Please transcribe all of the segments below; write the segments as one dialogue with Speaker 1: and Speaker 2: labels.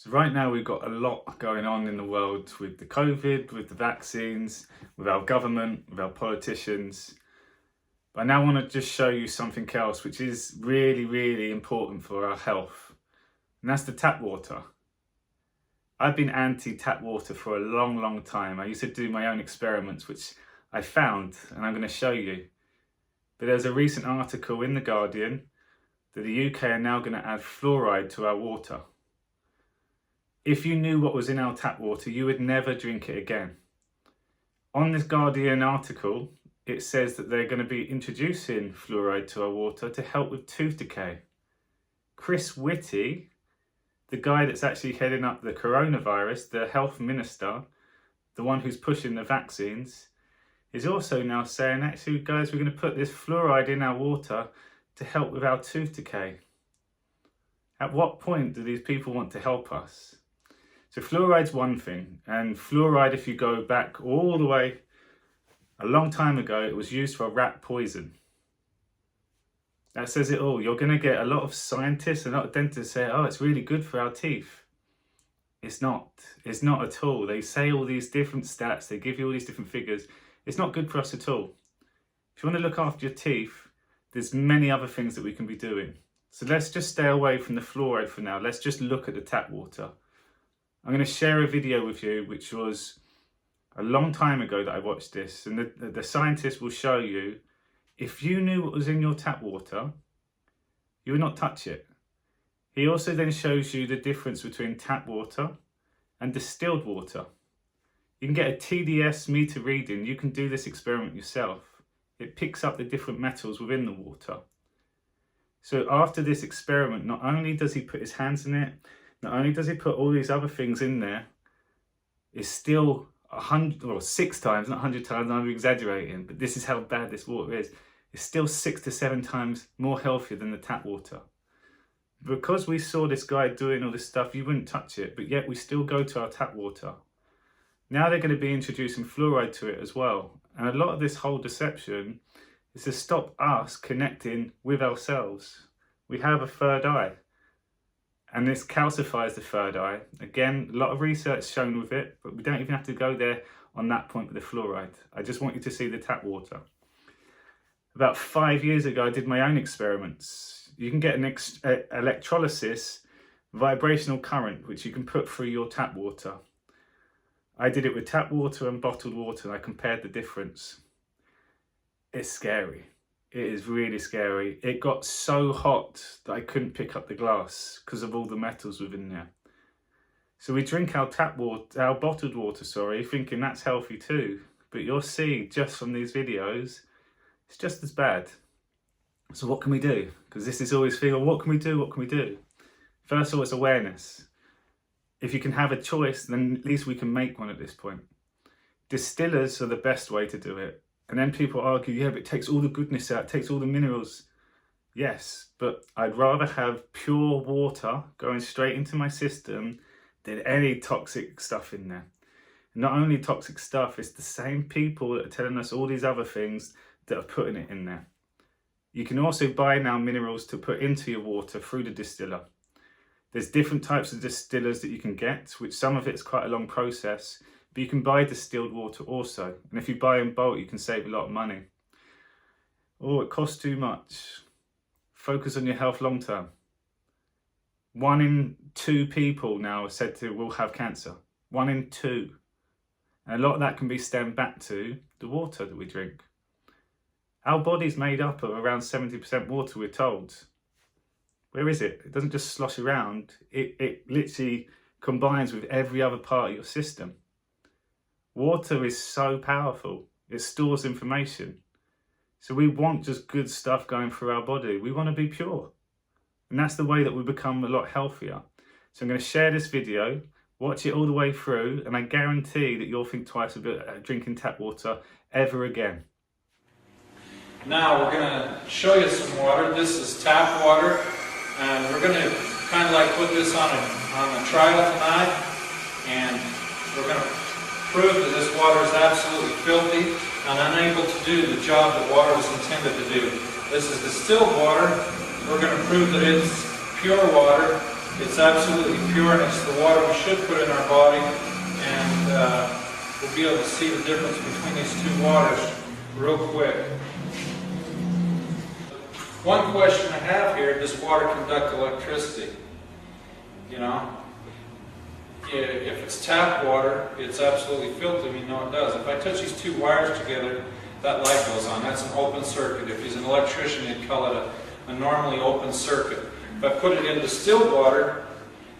Speaker 1: So right now we've got a lot going on in the world with the COVID, with the vaccines, with our government, with our politicians. But I now want to just show you something else which is really, really important for our health. And that's the tap water. I've been anti-tap water for a long, long time. I used to do my own experiments, which I found, and I'm going to show you. But there's a recent article in The Guardian that the UK are now going to add fluoride to our water. If you knew what was in our tap water, you would never drink it again. On this Guardian article, it says that they're going to be introducing fluoride to our water to help with tooth decay. Chris Whitty, the guy that's actually heading up the coronavirus, the health minister, the one who's pushing the vaccines, is also now saying, actually guys, we're going to put this fluoride in our water to help with our tooth decay. At what point do these people want to help us? So fluoride's one thing, and fluoride, if you go back all the way a long time ago, it was used for rat poison. That says it all. You're going to get a lot of scientists and a lot of dentists say, oh, it's really good for our teeth. It's not. It's not at all. They say all these different stats. They give you all these different figures. It's not good for us at all. If you want to look after your teeth, there's many other things that we can be doing. So let's just stay away from the fluoride for now. Let's just look at the tap water. I'm going to share a video with you, which was a long time ago that I watched this. And the scientist will show you, if you knew what was in your tap water, you would not touch it. He also then shows you the difference between tap water and distilled water. You can get a TDS meter reading. You can do this experiment yourself. It picks up the different metals within the water. So after this experiment, not only does he put his hands in it, not only does he put all these other things in there, it's still 100 or 6 times, not 100 times, I'm exaggerating, but this is how bad this water is. It's still 6 to 7 times more healthier than the tap water. Because we saw this guy doing all this stuff, you wouldn't touch it, but yet we still go to our tap water. Now they're going to be introducing fluoride to it as well. And a lot of this whole deception is to stop us connecting with ourselves. We have a third eye. And this calcifies the third eye. Again, a lot of research shown with it, but we don't even have to go there on that point with the fluoride. I just want you to see the tap water. About 5 years ago, I did my own experiments. You can get an electrolysis vibrational current, which you can put through your tap water. I did it with tap water and bottled water, and I compared the difference. It's scary. It is really scary. It got so hot that I couldn't pick up the glass because of all the metals within there. So we drink our tap water, our bottled water, thinking that's healthy too. But you'll see just from these videos, it's just as bad. So what can we do? Because this is always feeling, what can we do? What can we do? First of all, it's awareness. If you can have a choice, then at least we can make one at this point. Distillers are the best way to do it. And then people argue, yeah, but it takes all the goodness out, it takes all the minerals. Yes, but I'd rather have pure water going straight into my system than any toxic stuff in there. And not only toxic stuff, it's the same people that are telling us all these other things that are putting it in there. You can also buy now minerals to put into your water through the distiller. There's different types of distillers that you can get, which some of it's quite a long process. But you can buy distilled water also. And if you buy in bulk, you can save a lot of money. Oh, it costs too much. Focus on your health long term. 1 in 2 people now are said to will have cancer. 1 in 2. And a lot of that can be stemmed back to the water that we drink. Our body's made up of around 70% water, we're told. Where is it? It doesn't just slosh around. It literally combines with every other part of your system. Water is so powerful. It stores information. So we want just good stuff going through our body. We want to be pure. And that's the way that we become a lot healthier. So I'm going to share this video, watch it all the way through, and I guarantee that you'll think twice about drinking tap water ever again.
Speaker 2: Now we're going to show you some water. This is tap water, and we're going to kind of like put this on a trial tonight, and we're going to prove that this water is absolutely filthy and unable to do the job that water was intended to do. This is distilled water. We're going to prove that it's pure water. It's absolutely pure, and it's the water we should put in our body, and we'll be able to see the difference between these two waters real quick. One question I have here, does water conduct electricity? You know, if it's tap water, it's absolutely filthy, we know it does. If I touch these two wires together, that light goes on. That's an open circuit. If he's an electrician, he'd call it a normally open circuit. If I put it in distilled water,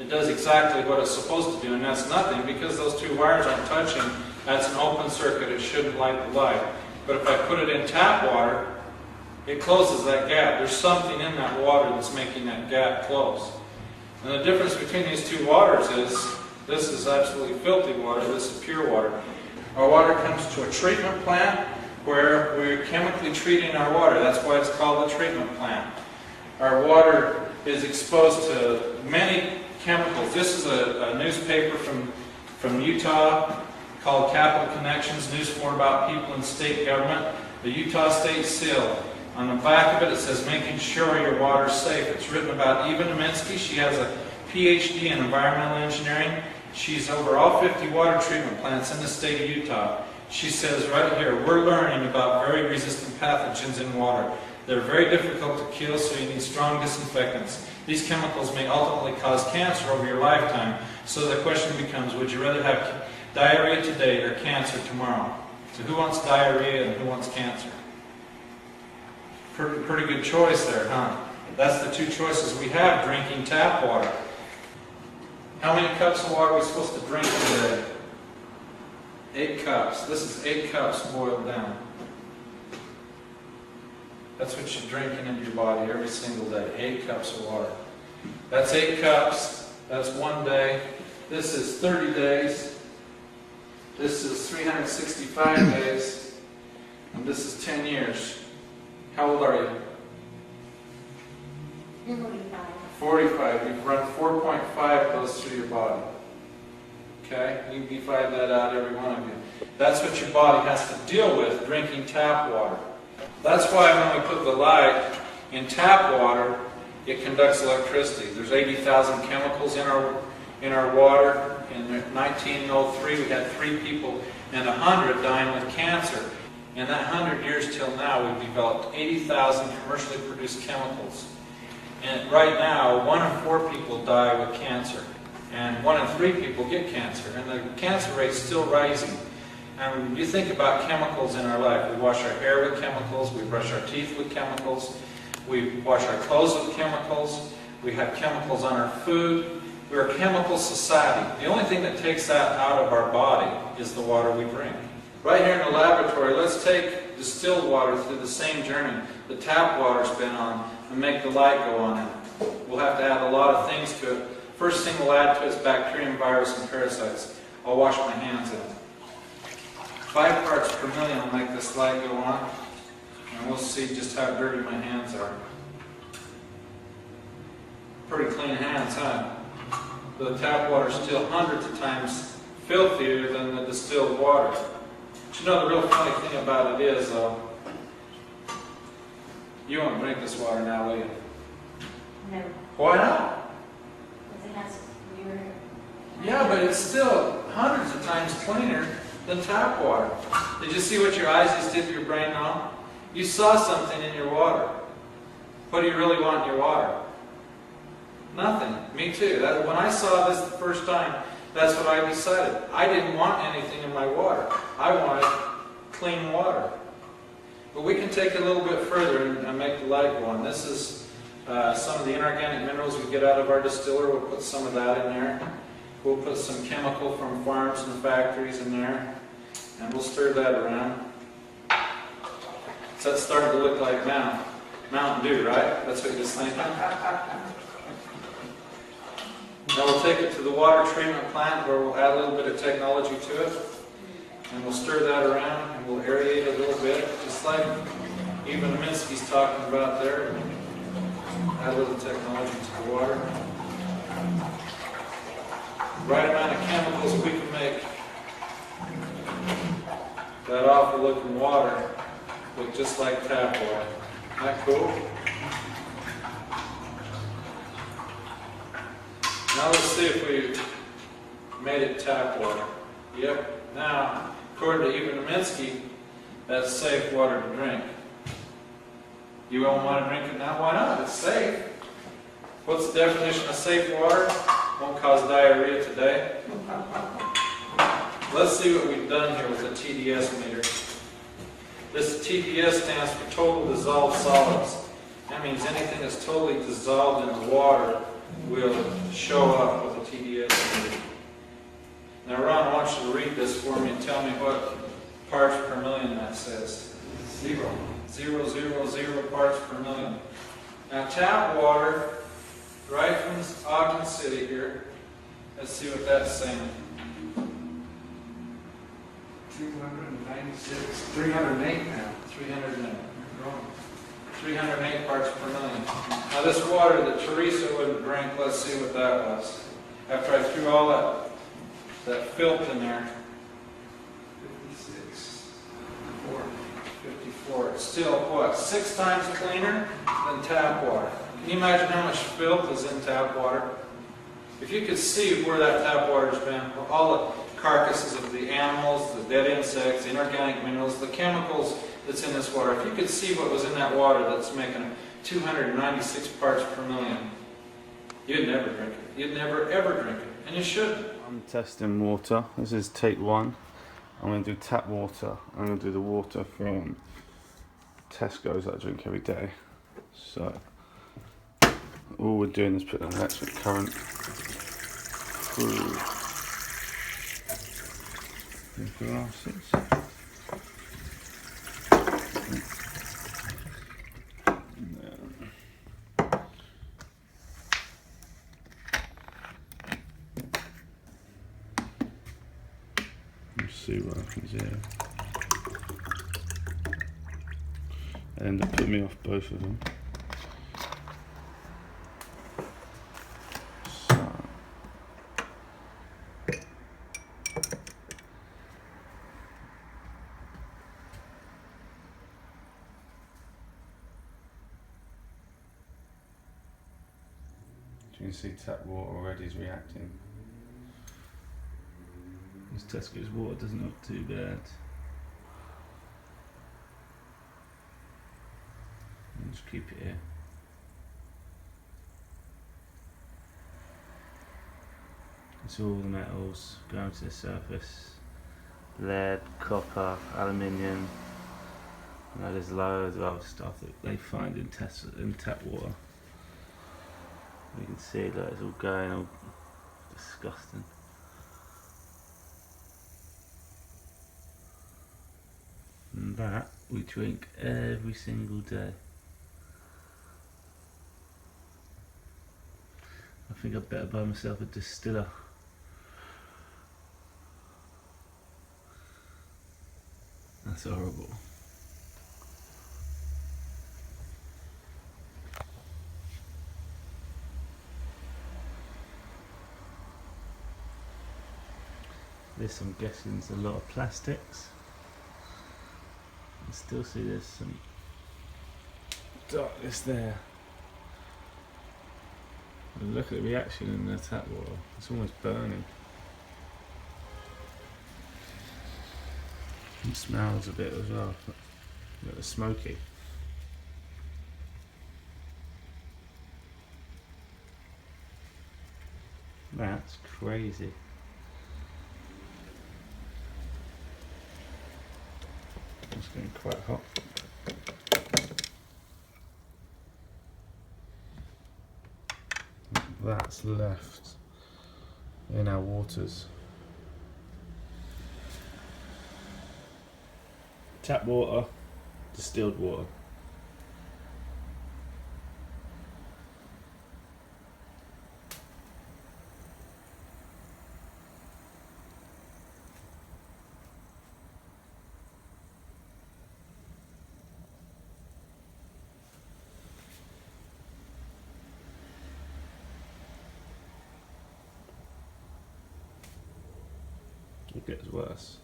Speaker 2: it does exactly what it's supposed to do, and that's nothing. Because those two wires aren't touching, that's an open circuit. It shouldn't light the light. But if I put it in tap water, it closes that gap. There's something in that water that's making that gap close. And the difference between these two waters is, this is absolutely filthy water, this is pure water. Our water comes to a treatment plant where we're chemically treating our water. That's why it's called a treatment plant. Our water is exposed to many chemicals. This is a newspaper from Utah called Capital Connections, news more about people in state government. The Utah State Seal. On the back of it, it says, making sure your water's safe. It's written about Eva Neminsky. She has a PhD in environmental engineering. She's over all 50 water treatment plants in the state of Utah. She says right here, we're learning about very resistant pathogens in water. They're very difficult to kill, so you need strong disinfectants. These chemicals may ultimately cause cancer over your lifetime. So the question becomes, would you rather have diarrhea today or cancer tomorrow? So who wants diarrhea and who wants cancer? Pretty good choice there, huh? That's the two choices we have, drinking tap water. How many cups of water are we supposed to drink today? 8 cups. This is 8 cups boiled down. That's what you're drinking into your body every single day. 8 cups of water. That's 8 cups. That's 1 day. This is 30 days. This is 365 days. And this is 10 years. How old are you?
Speaker 3: 45.
Speaker 2: 45. You've run 4.5 goes through your body. Okay? You divide that out, every one of you. That's what your body has to deal with, drinking tap water. That's why when we put the light in tap water, it conducts electricity. There's 80,000 chemicals in our water. In 1903, we had 3 people and 100 dying with cancer. In that 100 years till now, we've developed 80,000 commercially produced chemicals. And right now, 1 in 4 people die with cancer. And 1 in 3 people get cancer. And the cancer rate's still rising. And you think about chemicals in our life. We wash our hair with chemicals. We brush our teeth with chemicals. We wash our clothes with chemicals. We have chemicals on our food. We're a chemical society. The only thing that takes that out of our body is the water we drink. Right here in the laboratory, let's take distilled water through the same journey the tap water's been on and make the light go on it. We'll have to add a lot of things to it. First thing we'll add to it is bacterium, virus, and parasites. I'll wash my hands in it. 5 parts per million will make this light go on, and we'll see just how dirty my hands are. Pretty clean hands, huh? The tap water's still hundreds of times filthier than the distilled water. But you know the real funny thing about it is, you won't drink this water now, will you?
Speaker 3: No.
Speaker 2: Why not?
Speaker 3: Because it has urine.
Speaker 2: Yeah, but it's still hundreds of times cleaner than tap water. Did you see what your eyes just did to your brain now? You saw something in your water. What do you really want in your water? Nothing. Me too. When I saw this the first time, that's what I decided. I didn't want anything in my water. I wanted clean water. But we can take it a little bit further and make the light go on. This is some of the inorganic minerals we get out of our distiller. We'll put some of that in there. We'll put some chemical from farms and factories in there. And we'll stir that around. So that's starting to look like Mountain Dew, right? That's what you're thinking? Now we'll take it to the water treatment plant where we'll add a little bit of technology to it. And we'll stir that around and we'll aerate it a little bit, just like even Neminsky's talking about there. Add a little technology to the water. Right amount of chemicals we can make that awful looking water look just like tap water. Isn't that cool? Now let's see if we made it tap water. Yep. Now, according to even Limescale, that's safe water to drink. You won't want to drink it now? Why not? It's safe. What's the definition of safe water? Won't cause diarrhea today. Let's see what we've done here with the TDS meter. This TDS stands for total dissolved solids. That means anything that's totally dissolved in the water will show up with a TDS meter. Now Ron, I want you to read this for me and tell me what parts per million that says. 0. 0.000 parts per million. Now tap water, right from Ogden City here. Let's see what that's saying.
Speaker 4: 296, 308 now.
Speaker 2: 308. 308 parts per million. Now this water that Teresa wouldn't drink, let's see what that was. After I threw all that filth in there.
Speaker 4: 56,
Speaker 2: 54. It's still what? 6 times cleaner than tap water. Can you imagine how much filth is in tap water? If you could see where that tap water's been, all the carcasses of the animals, the dead insects, the inorganic minerals, the chemicals that's in this water, if you could see what was in that water that's making 296 parts per million, you'd never drink it. You'd never ever drink it. And you shouldn't.
Speaker 1: I'm testing water. This is take 1. I'm going to do tap water. I'm going to do the water from Tesco's that I drink every day. So all we're doing is putting an electric current through the glasses. Let's see what happens here. It ended up putting me off both of them. You can see tap water already is reacting. This Tesco's water doesn't look too bad. I'll just keep it here. It's all the metals going to the surface. Lead, copper, aluminium. Now there's loads of other stuff that they find in tap water. You can see that it's all going all disgusting. And that we drink every single day. I think I'd better buy myself a distiller. That's horrible. This, I'm guessing, is a lot of plastics. I still see there's some darkness there. And look at the reaction in the tap water. It's almost burning. It smells a bit as well. Look, it's smoky. That's crazy. It's getting quite hot. That's left in our waters. Tap water, distilled water. It gets worse.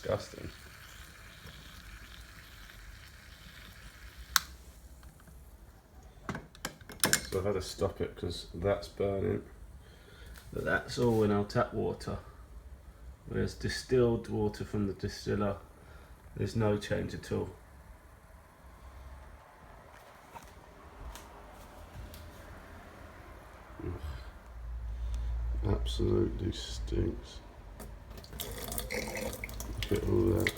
Speaker 5: disgusting. So I've had to stop it because that's burning. But that's all in our tap water. Whereas distilled water from the distiller, there's no change at all. Absolutely stinks. Look at all that.